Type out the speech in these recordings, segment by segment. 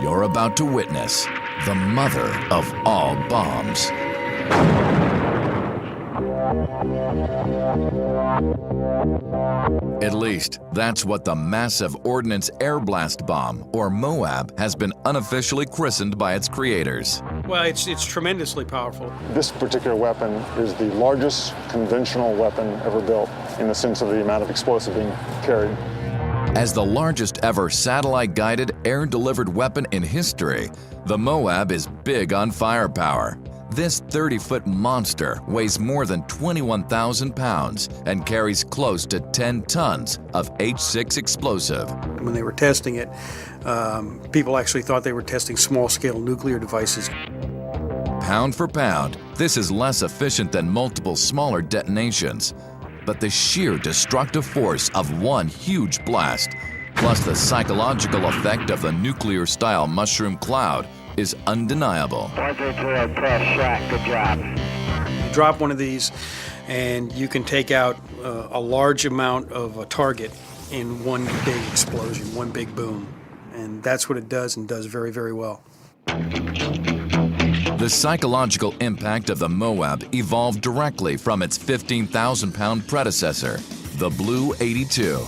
You're about to witness the mother of all bombs. At least, that's what the massive Ordnance Air Blast Bomb, or MOAB, has been unofficially christened by its creators. Well, it's tremendously powerful. This particular weapon is the largest conventional weapon ever built in the sense of the amount of explosive being carried. As the largest ever satellite-guided air-delivered weapon in history, the MOAB is big on firepower. This 30-foot monster weighs more than 21,000 pounds and carries close to 10 tons of H6 explosive. When they were testing it, people actually thought they were testing small-scale nuclear devices. Pound for pound, this is less efficient than multiple smaller detonations. But the sheer destructive force of one huge blast, plus the psychological effect of the nuclear-style mushroom cloud, is undeniable. Good job. You drop one of these, and you can take out a large amount of a target in one big explosion, one big boom. And that's what it does, and does very, very well. The psychological impact of the MOAB evolved directly from its 15,000-pound predecessor, the Blue 82.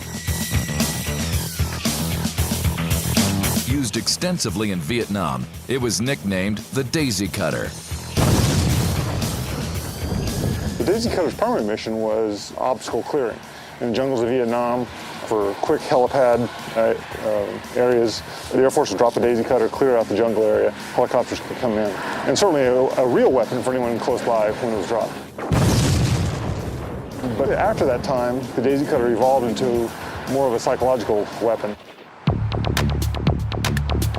Used extensively in Vietnam, it was nicknamed the Daisy Cutter. The Daisy Cutter's primary mission was obstacle clearing in the jungles of Vietnam. For quick helipad areas, the Air Force would drop a Daisy Cutter, clear out the jungle area, helicopters could come in. And certainly a real weapon for anyone close by when it was dropped. But after that time, the Daisy Cutter evolved into more of a psychological weapon.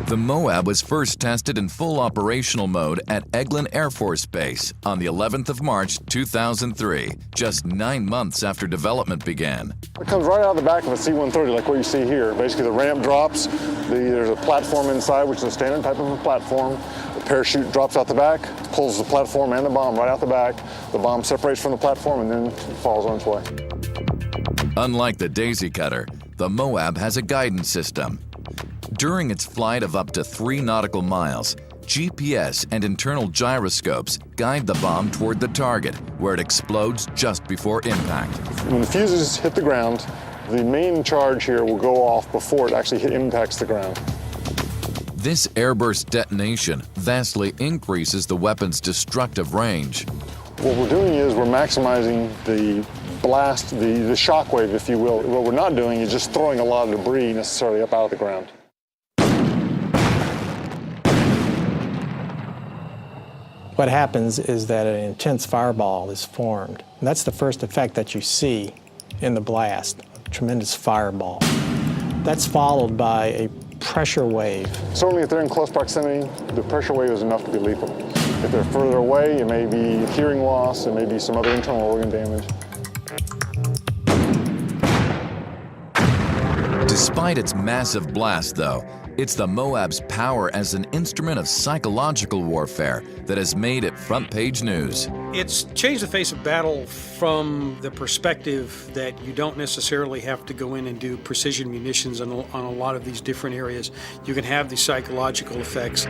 The MOAB was first tested in full operational mode at Eglin Air Force Base on the 11th of March 2003, just 9 months after development began. It comes right out of the back of a C-130, like what you see here. Basically, the ramp drops, there's a platform inside, which is a standard type of a platform. The parachute drops out the back, pulls the platform and the bomb right out the back. The bomb separates from the platform and then falls on its way. Unlike the Daisy Cutter, the MOAB has a guidance system. During its flight of up to 3 nautical miles, GPS and internal gyroscopes guide the bomb toward the target, where it explodes just before impact. When the fuses hit the ground, the main charge here will go off before it actually impacts the ground. This airburst detonation vastly increases the weapon's destructive range. What we're doing is we're maximizing the blast, the shock wave, if you will. What we're not doing is just throwing a lot of debris necessarily up out of the ground. What happens is that an intense fireball is formed. And that's the first effect that you see in the blast, a tremendous fireball. That's followed by a pressure wave. Certainly if they're in close proximity, the pressure wave is enough to be lethal. If they're further away, it may be hearing loss, it may be some other internal organ damage. Despite its massive blast, though, it's the MOAB's power as an instrument of psychological warfare that has made it front-page news. It's changed the face of battle from the perspective that you don't necessarily have to go in and do precision munitions on a lot of these different areas. You can have these psychological effects.